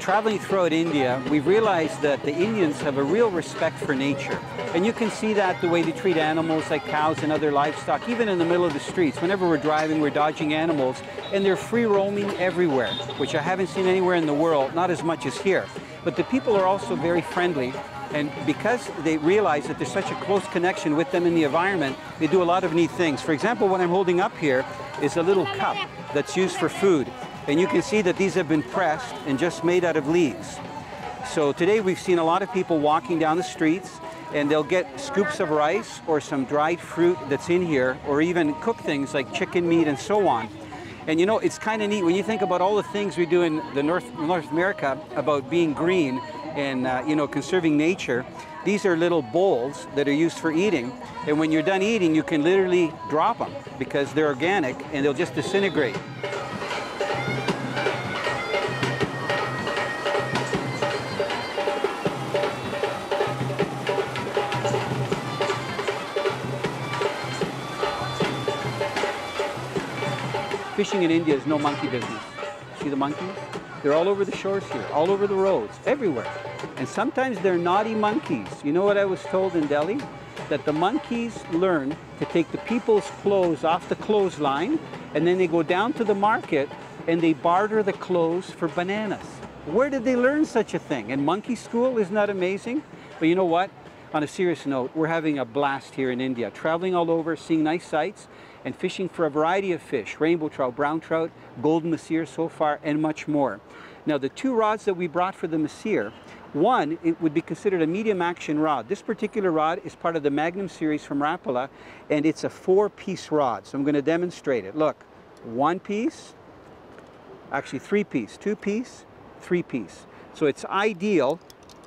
traveling throughout India, we've realized that the Indians have a real respect for nature. And you can see that the way they treat animals like cows and other livestock, even in the middle of the streets. Whenever we're driving, we're dodging animals, and they're free roaming everywhere, which I haven't seen anywhere in the world, not as much as here. But the people are also very friendly, and because they realize that there's such a close connection with them in the environment, they do a lot of neat things. For example, what I'm holding up here is a little cup that's used for food. And you can see that these have been pressed and just made out of leaves. So today we've seen a lot of people walking down the streets, and they'll get scoops of rice or some dried fruit that's in here, or even cook things like chicken meat and so on. And you know, it's kind of neat when you think about all the things we do in the North America about being green and you know, conserving nature. These are little bowls that are used for eating, and when you're done eating, you can literally drop them because they're organic and they'll just disintegrate. Fishing in India is no monkey business. See the monkeys? They're all over the shores here, all over the roads, everywhere. And sometimes they're naughty monkeys. You know what I was told in Delhi? That the monkeys learn to take the people's clothes off the clothesline, and then they go down to the market and they barter the clothes for bananas. Where did they learn such a thing? In monkey school? Isn't that amazing? But you know what? On a serious note, we're having a blast here in India, traveling all over, seeing nice sights, and fishing for a variety of fish, rainbow trout, brown trout, golden masheer so far, and much more. Now, the two rods that we brought for the masheer, one, it would be considered a medium action rod. This particular rod is part of the Magnum series from Rapala, and it's a 4-piece rod. So I'm going to demonstrate it. Look, 1 piece, actually 3-piece, 2-piece, 3-piece. So it's ideal.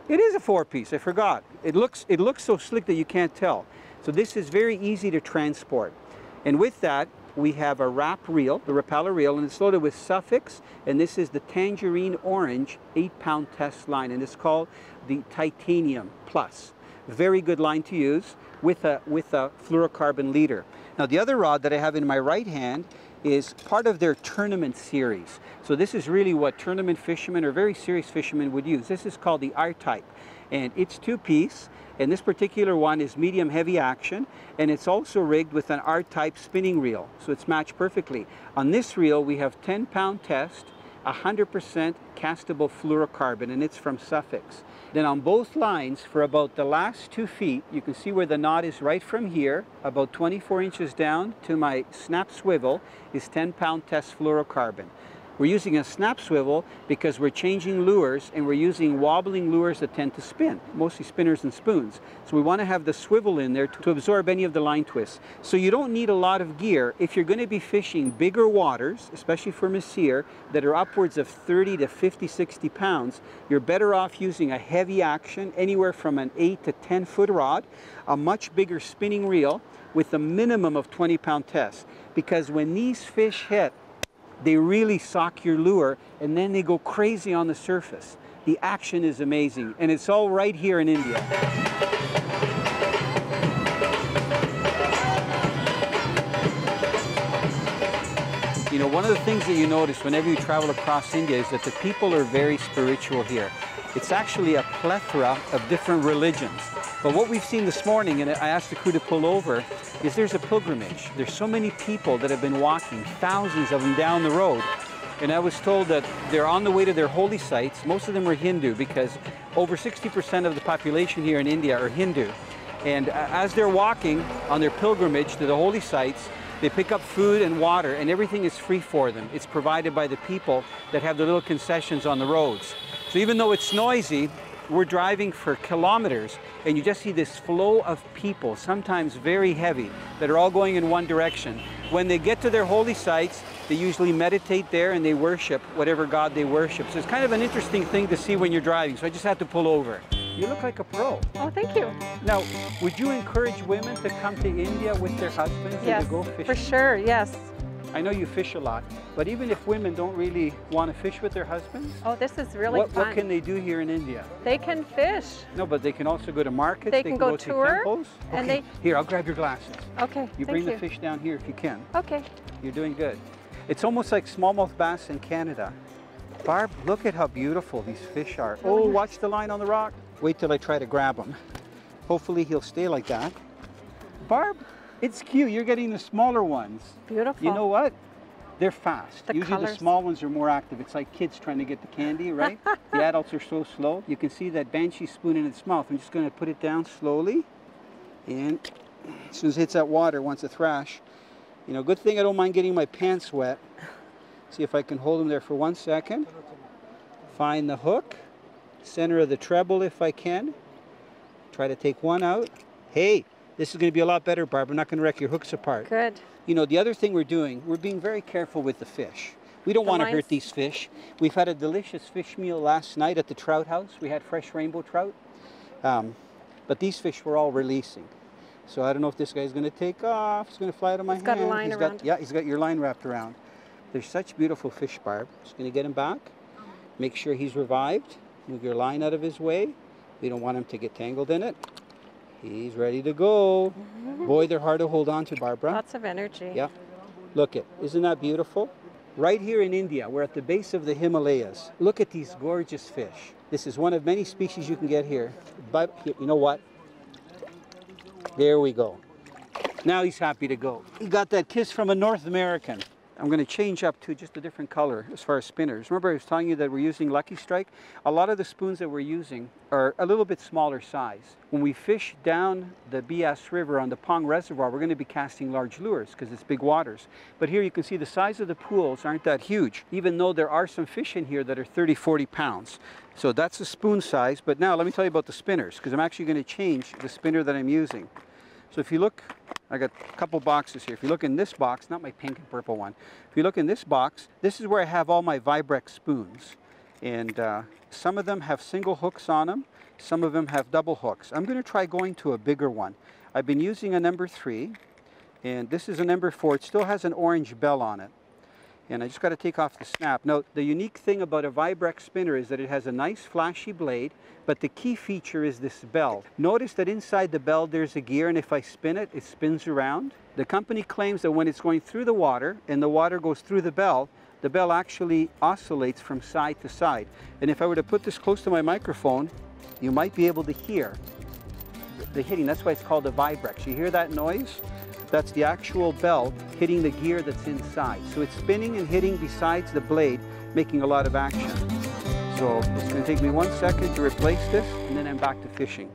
It is a 4-piece, I forgot. It looks so slick that you can't tell. So this is very easy to transport. And with that, we have a wrap reel, the Rapala reel, and it's loaded with Suffolks, and this is the Tangerine Orange 8-pound test line, and it's called the Titanium Plus. Very good line to use with a fluorocarbon leader. Now, the other rod that I have in my right hand is part of their tournament series. So this is really what tournament fishermen or very serious fishermen would use. This is called the R-type, and it's 2-piece. And this particular one is medium heavy action, and it's also rigged with an R-type spinning reel, so it's matched perfectly. On this reel, we have 10-pound test, 100% castable fluorocarbon, and it's from Suffolks. Then on both lines, for about the last 2 feet, you can see where the knot is right from here, about 24 inches down to my snap swivel, is 10-pound test fluorocarbon. We're using a snap swivel because we're changing lures, and we're using wobbling lures that tend to spin, mostly spinners and spoons. So we want to have the swivel in there to absorb any of the line twists. So you don't need a lot of gear. If you're going to be fishing bigger waters, especially for masheer, that are upwards of 30 to 50, 60 pounds, you're better off using a heavy action, anywhere from an 8 to 10-foot rod, a much bigger spinning reel with a minimum of 20-pound test. Because when these fish hit, they really sock your lure, and then they go crazy on the surface. The action is amazing, and it's all right here in India. You know, one of the things that you notice whenever you travel across India is that the people are very spiritual here. It's actually a plethora of different religions. But what we've seen this morning, and I asked the crew to pull over, is there's a pilgrimage. There's so many people that have been walking, thousands of them down the road. And I was told that they're on the way to their holy sites. Most of them are Hindu because over 60% of the population here in India are Hindu. And as they're walking on their pilgrimage to the holy sites, they pick up food and water, and everything is free for them. It's provided by the people that have the little concessions on the roads. So even though it's noisy, we're driving for kilometers, and you just see this flow of people, sometimes very heavy, that are all going in one direction. When they get to their holy sites, they usually meditate there and they worship whatever God they worship. So it's kind of an interesting thing to see when you're driving, so I just had to pull over. You look like a pro. Oh, thank you. Now, would you encourage women to come to India with their husbands and to go fishing? For sure, yes. I know you fish a lot, but even if women don't really want to fish with their husbands, oh, this is really fun. What can they do here in India? They can fish. No, but they can also go to markets. They can go tour, to temples. and okay. Here, I'll grab your glasses. Okay, you bring the fish down here if you can. Okay. You're doing good. It's almost like smallmouth bass in Canada. Barb, look at how beautiful these fish are. Oh, watch the line on the rock. Wait till I try to grab him. Hopefully he'll stay like that. Barb, it's cute. You're getting the smaller ones. Beautiful. You know what? They're fast. The Usually colors. the small ones are more active. It's like kids trying to get the candy, right? The adults are so slow. You can see that banshee spoon in its mouth. I'm just going to put it down slowly. And as soon as it hits that water, wants to thrash. You know, good thing I don't mind getting my pants wet. See if I can hold them there for 1 second. Find the hook. Center of the treble if I can. Try to take one out. Hey, this is going to be a lot better, Barb. I'm not going to wreck your hooks apart. Good. You know, the other thing we're doing, we're being very careful with the fish. We don't want to hurt these fish. We've had a delicious fish meal last night at the trout house. We had fresh rainbow trout. But these fish were all releasing. So I don't know if this guy's going to take off. He's going to fly out of my hand. He's got a line around. Yeah, he's got your line wrapped around. They're such beautiful fish, Barb. Just going to get him back. Make sure he's revived. Move your line out of his way. We don't want him to get tangled in it. He's ready to go. Boy, they're hard to hold on to, Barbara. Lots of energy. Yeah. Look it. Isn't that beautiful? Right here in India, we're at the base of the Himalayas. Look at these gorgeous fish. This is one of many species you can get here. But you know what? There we go. Now he's happy to go. He got that kiss from a North American. I'm going to change up to just a different color as far as spinners. Remember I was telling you that we're using Lucky Strike? A lot of the spoons that we're using are a little bit smaller size. When we fish down the Bias River on the Pong Reservoir, we're going to be casting large lures because it's big waters. But here you can see the size of the pools aren't that huge, even though there are some fish in here that are 30, 40 pounds. So that's the spoon size. But now let me tell you about the spinners, because I'm actually going to change the spinner that I'm using. So if you look, I got a couple boxes here. If you look in this box, not my pink and purple one. If you look in this box, this is where I have all my Vibrex spoons. And some of them have single hooks on them. Some of them have double hooks. I'm going to try going to a bigger one. I've been using a number 3. And this is a number 4. It still has an orange bell on it. And I just got to take off the snap. Now, the unique thing about a Vibrex spinner is that it has a nice flashy blade, but the key feature is this bell. Notice that inside the bell there's a gear, and if I spin it, it spins around. The company claims that when it's going through the water and the water goes through the bell actually oscillates from side to side. And if I were to put this close to my microphone, you might be able to hear the hitting. That's why it's called a Vibrex. You hear that noise? That's the actual bell hitting the gear that's inside. So it's spinning and hitting besides the blade, making a lot of action. So it's going to take me 1 second to replace this, and then I'm back to fishing.